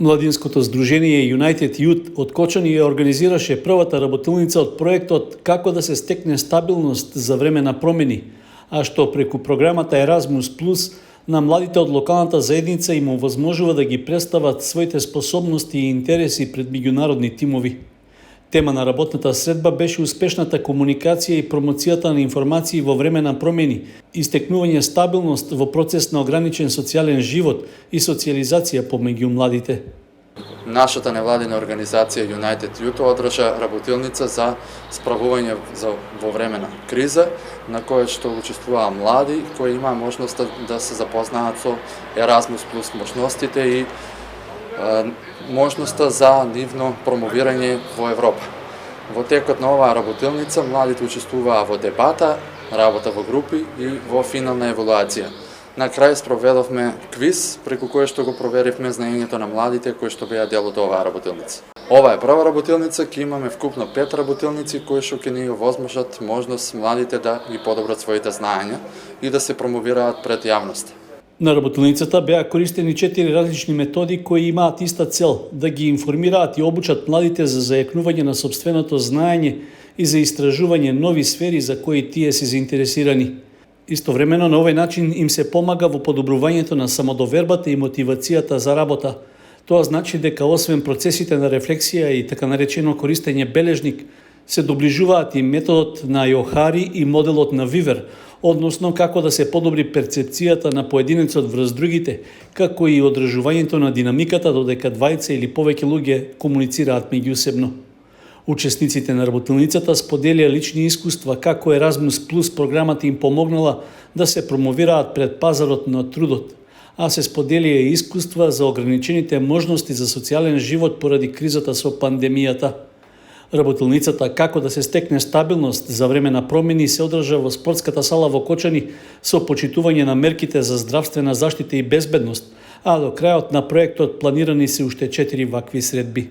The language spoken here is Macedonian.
Младинското здружение United Youth од Кочани ја организираше првата работилница од проектот Како да се стекне стабилност за време на промени, а што преку програмата Erasmus Plus на младите од локалната заедница им овозможува да ги представат своите способности и интереси пред меѓународни тимови. Тема на работната средба беше успешната комуникација и промоцијата на информации во време на промени, истекнување стабилност во процес на ограничен социјален живот и социјализација помеѓу младите. Нашата невладина организација United Youth одржа работилница за справување во време на криза, на која што учествуваа млади кои имаа можноста да се запознаат со Erasmus Plus можностите и можноста за нивно промовирање во Европа. Во текот на оваа работилница младите учествуваа во дебата, работа во групи и во финална евалуација. На крај спроведовме квиз, преку кој што го проверивме знаењето на младите кои што беа дел од оваа работилница. Ова е прва работилница, ќе имаме вкупно 5 работилници кои што ќе ни овозможат можност младите да ги подобрат своите знаења и да се промовираат пред јавноста. На работилницата беа користени 4 различни методи кои имаат иста цел – да ги информираат и обучат младите за зајакнување на сопственото знаење и за истражување нови сфери за кои тие се заинтересирани. Истовремено на овој начин им се помага во подобрувањето на самодовербата и мотивацијата за работа. Тоа значи дека освен процесите на рефлексија и така наречено користење бележник, се доближуваат и методот на Јохари и моделот на Вивер, односно како да се подобри перцепцијата на поединецот врз другите, како и одржувањето на динамиката додека двајца или повеќе луѓе комуницираат меѓусебно. Учесниците на работилницата споделија лични искуства како Erasmus Plus програмата им помогнала да се промовираат пред пазарот на трудот, а се споделија и искуства за ограничените можности за социјален живот поради кризата со пандемијата. Работилницата Како да се стекне стабилност за време на промени се одржа во спортската сала во Кочани со почитување на мерките за здравствена заштита и безбедност, а до крајот на проектот планирани се уште 4 вакви средби.